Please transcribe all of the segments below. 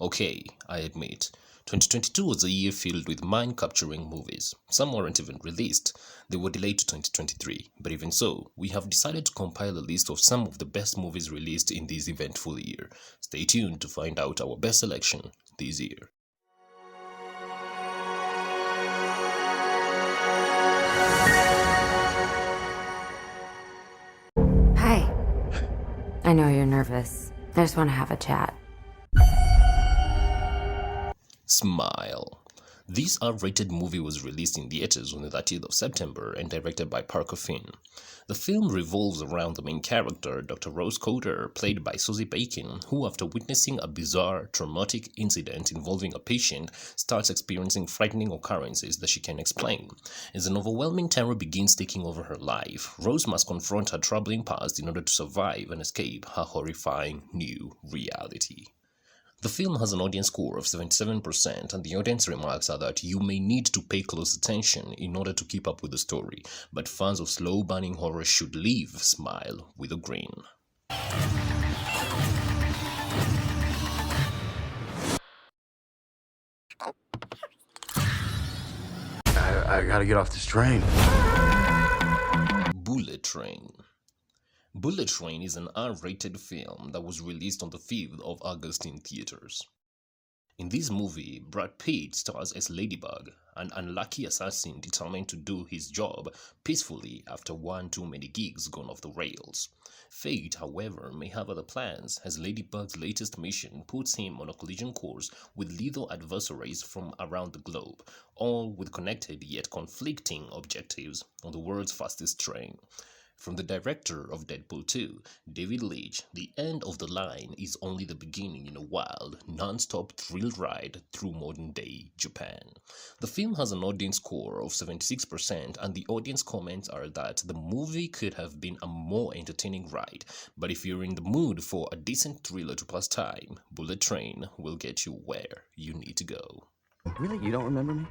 Okay, I admit, 2022 was a year filled with mind-capturing movies. Some weren't even released, they were delayed to 2023. But even so, we have decided to compile a list of some of the best movies released in this eventful year. Stay tuned to find out our best selection this year. Hi. I know you're nervous. I just want to have a chat. Smile. This R-rated movie was released in theaters on the 30th of September and directed by Parker Finn. The film revolves around the main character, Dr. Rose Coder, played by Susie Bacon, who after witnessing a bizarre, traumatic incident involving a patient, starts experiencing frightening occurrences that she can't explain. As an overwhelming terror begins taking over her life, Rose must confront her troubling past in order to survive and escape her horrifying new reality. The film has an audience score of 77%, and the audience remarks are that you may need to pay close attention in order to keep up with the story, but fans of slow-burning horror should leave Smile with a grin. I gotta get off this train. Bullet Train. Bullet Train is an R-rated film that was released on the 5th of August in theaters. In this movie, Brad Pitt stars as Ladybug, an unlucky assassin determined to do his job peacefully after one too many gigs gone off the rails. Fate, however, may have other plans, as Ladybug's latest mission puts him on a collision course with lethal adversaries from around the globe, all with connected yet conflicting objectives on the world's fastest train. From the director of Deadpool 2, David Leitch, the end of the line is only the beginning in a wild, non-stop thrill ride through modern-day Japan. The film has an audience score of 76%, and the audience comments are that the movie could have been a more entertaining ride, but if you're in the mood for a decent thriller to pass time, Bullet Train will get you where you need to go. Really? You don't remember me?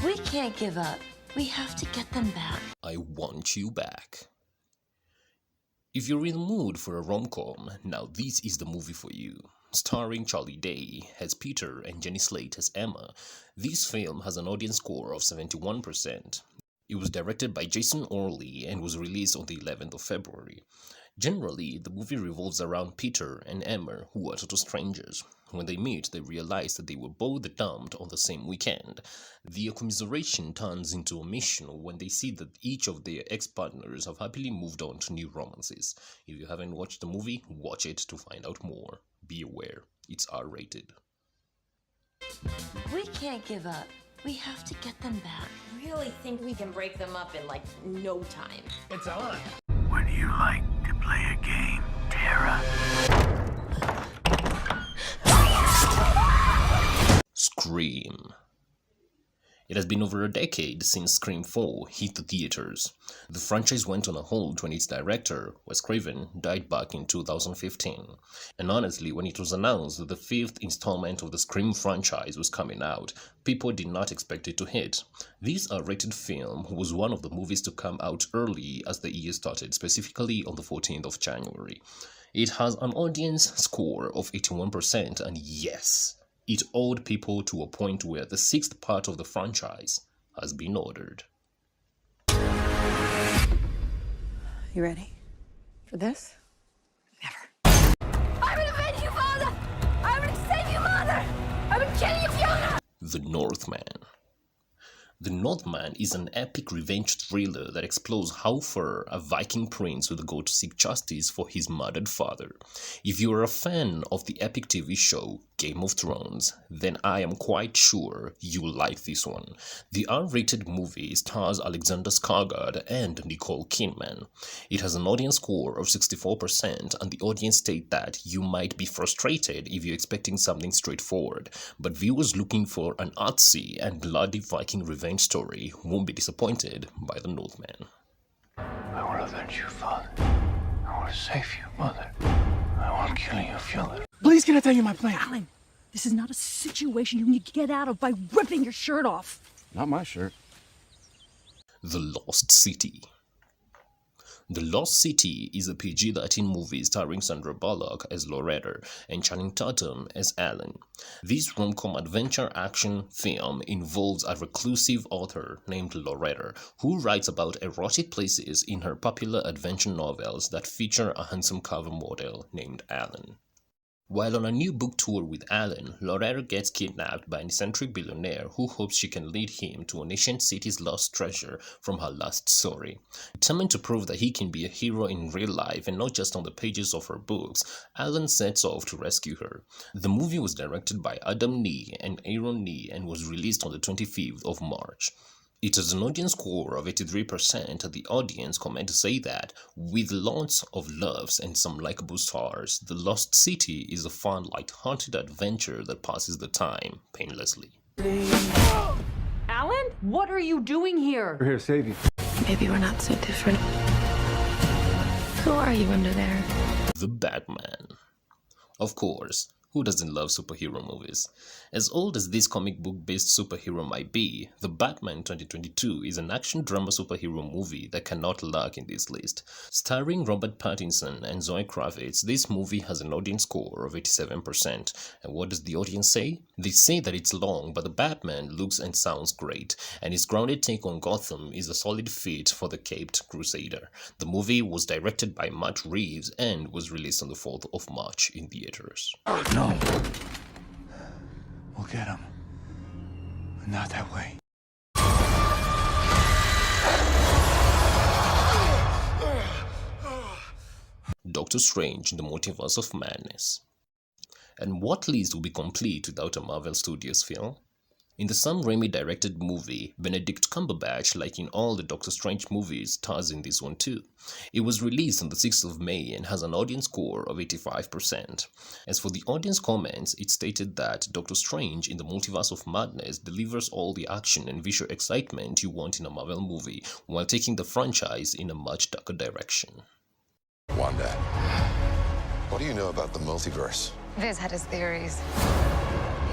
We can't give up. We have to get them back. I Want You Back. If you're in the mood for a rom-com, now this is the movie for you. Starring Charlie Day as Peter and Jenny Slate as Emma, this film has an audience score of 71%. It was directed by Jason Orley and was released on the 11th of February. Generally, the movie revolves around Peter and Emma, who are total strangers. When they meet, they realize that they were both dumped on the same weekend. The commiseration turns into a mission when they see that each of their ex-partners have happily moved on to new romances. If you haven't watched the movie, watch it to find out more. Be aware, it's R-rated. We can't give up. We have to get them back. I really think we can break them up in like no time. It's on. Would you like to play a game, Tara? Scream. It has been over a decade since Scream 4 hit the theaters. The franchise went on a hold when its director, Wes Craven, died back in 2015. And honestly, when it was announced that the 5th installment of the Scream franchise was coming out, people did not expect it to hit. This R-rated film was one of the movies to come out early as the year started, specifically on the 14th of January. It has an audience score of 81%, and yes, it awed people to a point where the 6th part of the franchise has been ordered. You ready for this? I'm gonna avenge you, Father! I'm gonna save you, Mother! I'm gonna kill you, Fiona! The Northman. The Northman is an epic revenge thriller that explores how far a Viking prince will go to seek justice for his murdered father. If you are a fan of the epic TV show Game of Thrones, then I am quite sure you'll like this one. The R-rated movie stars Alexander Skarsgård and Nicole Kidman. It has an audience score of 64%, and the audience state that you might be frustrated if you're expecting something straightforward, but viewers looking for an artsy and bloody Viking revenge story won't be disappointed by The Northman. I want to avenge you, Father. I want to save you, Mother. I want to kill you, Fiona. Please, can I tell you my plan? Alan, this is not a situation you need to get out of by ripping your shirt off. Not my shirt. The Lost City. The Lost City is a PG-13 movie starring Sandra Bullock as Loretta and Channing Tatum as Alan. This rom-com adventure-action film involves a reclusive author named Loretta who writes about erotic places in her popular adventure novels that feature a handsome cover model named Alan. While on a new book tour with Alan, Loretta gets kidnapped by an eccentric billionaire who hopes she can lead him to an ancient city's lost treasure from her last story. Determined to prove that he can be a hero in real life and not just on the pages of her books, Alan sets off to rescue her. The movie was directed by Adam Nee and Aaron Nee and was released on the 25th of March. It has an audience score of 83%. The audience comment to say that, with lots of loves and some likable stars, The Lost City is a fun, light-hearted adventure that passes the time painlessly. Alan, what are you doing here? We're here to save you. Maybe we're not so different. Who are you under there? The Batman. Of course. Who doesn't love superhero movies? As old as this comic book-based superhero might be, The Batman 2022 is an action drama superhero movie that cannot lack in this list. Starring Robert Pattinson and Zoe Kravitz, this movie has an audience score of 87%. And what does the audience say? They say that it's long, but the Batman looks and sounds great, and his grounded take on Gotham is a solid fit for the caped crusader. The movie was directed by Matt Reeves and was released on the 4th of March in theaters. No. We'll get him. But not that way. Doctor Strange in the Multiverse of Madness. And what list will be complete without a Marvel Studios film? In the Sam Raimi directed movie, Benedict Cumberbatch, like in all the Doctor Strange movies, stars in this one too. It was released on the 6th of May and has an audience score of 85%. As for the audience comments, it stated that Doctor Strange in the Multiverse of Madness delivers all the action and visual excitement you want in a Marvel movie, while taking the franchise in a much darker direction. Wanda, what do you know about the multiverse? Viz had his theories.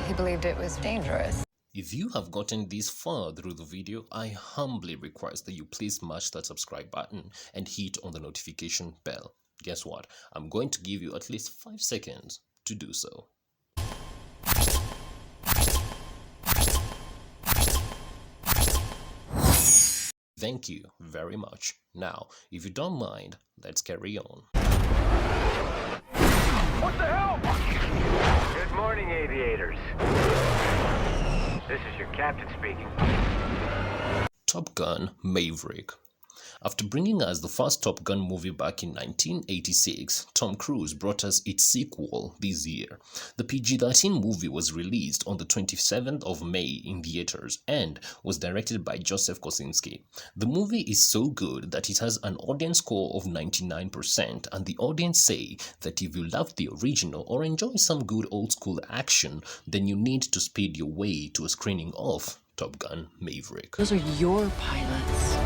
He believed it was dangerous. If you have gotten this far through the video, I humbly request that you please smash that subscribe button and hit on the notification bell. Guess what? I'm going to give you at least 5 seconds to do so. Thank you very much. Now, if you don't mind, let's carry on. What the hell? Good morning, aviators. This is your captain speaking. Top Gun Maverick. After bringing us the first Top Gun movie back in 1986, Tom Cruise brought us its sequel this year. The PG-13 movie was released on the 27th of May in theaters and was directed by Joseph Kosinski. The movie is so good that it has an audience score of 99%, and the audience say that if you love the original or enjoy some good old-school action, then you need to speed your way to a screening of Top Gun Maverick. Those are your pilots.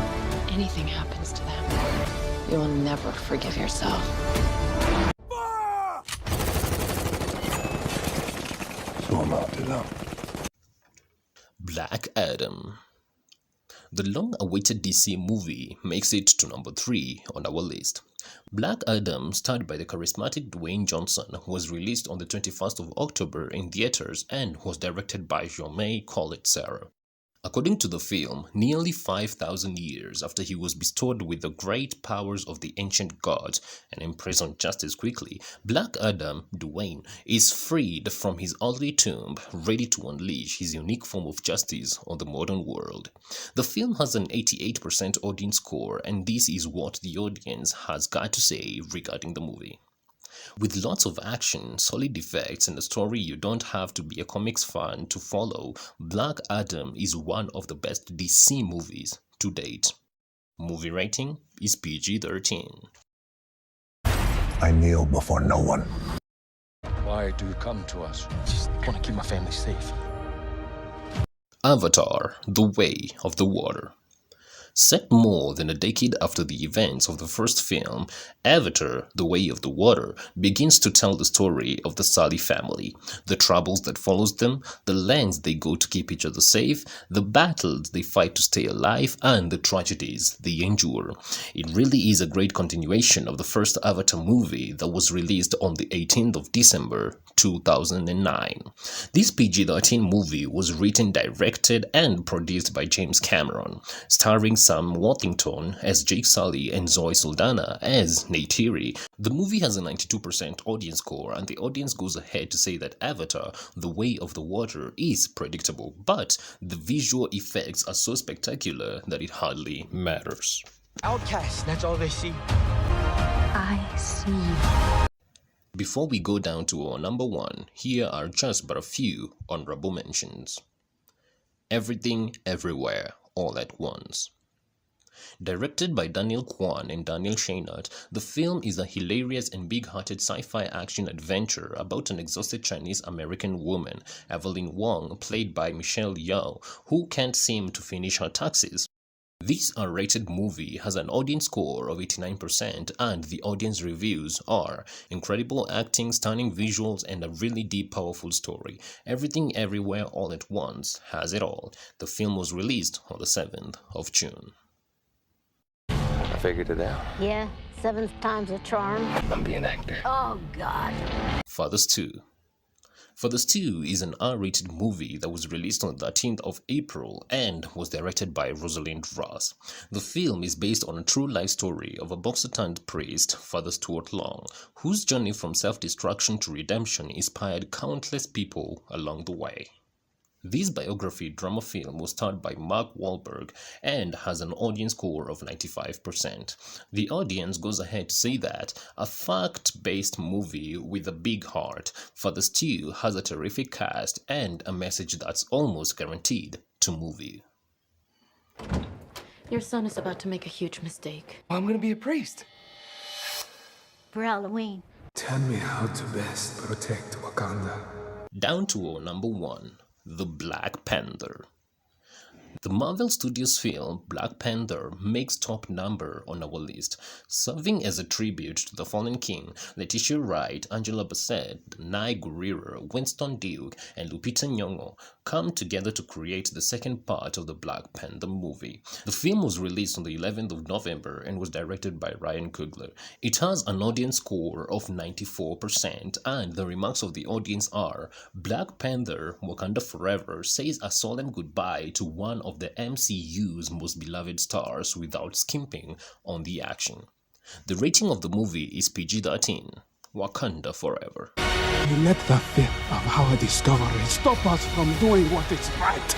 Anything happens to them, you will never forgive yourself. So I'm out to them. Black Adam. The long-awaited DC movie makes it to number 3 on our list. Black Adam, starred by the charismatic Dwayne Johnson, was released on the 21st of October in theaters and was directed by Jermaine Collet-Serra. According to the film, nearly 5,000 years after he was bestowed with the great powers of the ancient gods and imprisoned just as quickly, Black Adam, Dwayne, is freed from his earthly tomb, ready to unleash his unique form of justice on the modern world. The film has an 88% audience score, and this is what the audience has got to say regarding the movie. With lots of action, solid effects, and a story you don't have to be a comics fan to follow, Black Adam is one of the best DC movies to date. Movie rating is PG-13. I kneel before no one. Why do you come to us? Just want to keep my family safe. Avatar: The Way of the Water. Set more than a decade after the events of the first film, Avatar: The Way of the Water begins to tell the story of the Sully family, the troubles that follows them, the lengths they go to keep each other safe, the battles they fight to stay alive, and the tragedies they endure. It really is a great continuation of the first Avatar movie that was released on the 18th of December 2009. This PG-13 movie was written, directed, and produced by James Cameron, starring Sam Worthington as Jake Sully and Zoe Saldana as Neytiri. The movie has a 92% audience score, and the audience goes ahead to say that Avatar: The Way of the Water is predictable, but the visual effects are so spectacular that it hardly matters. Outcasts, that's all they see. I see. Before we go down to our number one, here are just but a few honorable mentions. Everything, Everywhere, All at Once. Directed by Daniel Kwan and Daniel Scheinert, the film is a hilarious and big-hearted sci-fi action adventure about an exhausted Chinese-American woman, Evelyn Wong, played by Michelle Yeoh, who can't seem to finish her taxes. This R-rated movie has an audience score of 89%, and the audience reviews are incredible acting, stunning visuals, and a really deep, powerful story. Everything, Everywhere, All at Once has it all. The film was released on the 7th of June. I figured it out. Yeah, seventh time's a charm. I'm being an actor. Oh, God. Fathers 2. Fathers 2 is an R-rated movie that was released on the 13th of April and was directed by Rosalind Ross. The film is based on a true life story of a boxer-turned-priest, Father Stuart Long, whose journey from self-destruction to redemption inspired countless people along the way. This biography drama film was starred by Mark Wahlberg and has an audience score of 95%. The audience goes ahead to say that a fact-based movie with a big heart, Fathers 2 has a terrific cast and a message that's almost guaranteed to move you. Your son is about to make a huge mistake. I'm gonna be a priest. For Halloween. Tell me how to best protect Wakanda. Down to our number one. The Black Panther. The Marvel Studios film Black Panther makes top number on our list, serving as a tribute to the fallen king. Letitia Wright, Angela Bassett, Danai Gurira, Winston Duke, and Lupita Nyong'o come together to create the second part of the Black Panther movie. The film was released on the 11th of November and was directed by Ryan Coogler. It has an audience score of 94%, and the remarks of the audience are, Black Panther: Wakanda Forever says a solemn goodbye to one of the MCU's most beloved stars without skimping on the action. The rating of the movie is PG-13. Wakanda Forever. You let the fear of our discovery stop us from doing what is right.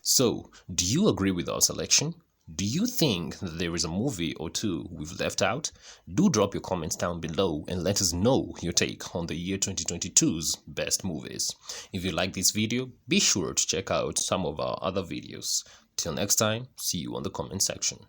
So, do you agree with our selection? Do you think that there is a movie or two we've left out? Do drop your comments down below and let us know your take on the year 2022's best movies. If you like this video, be sure to check out some of our other videos. Till next time, see you on the comment section.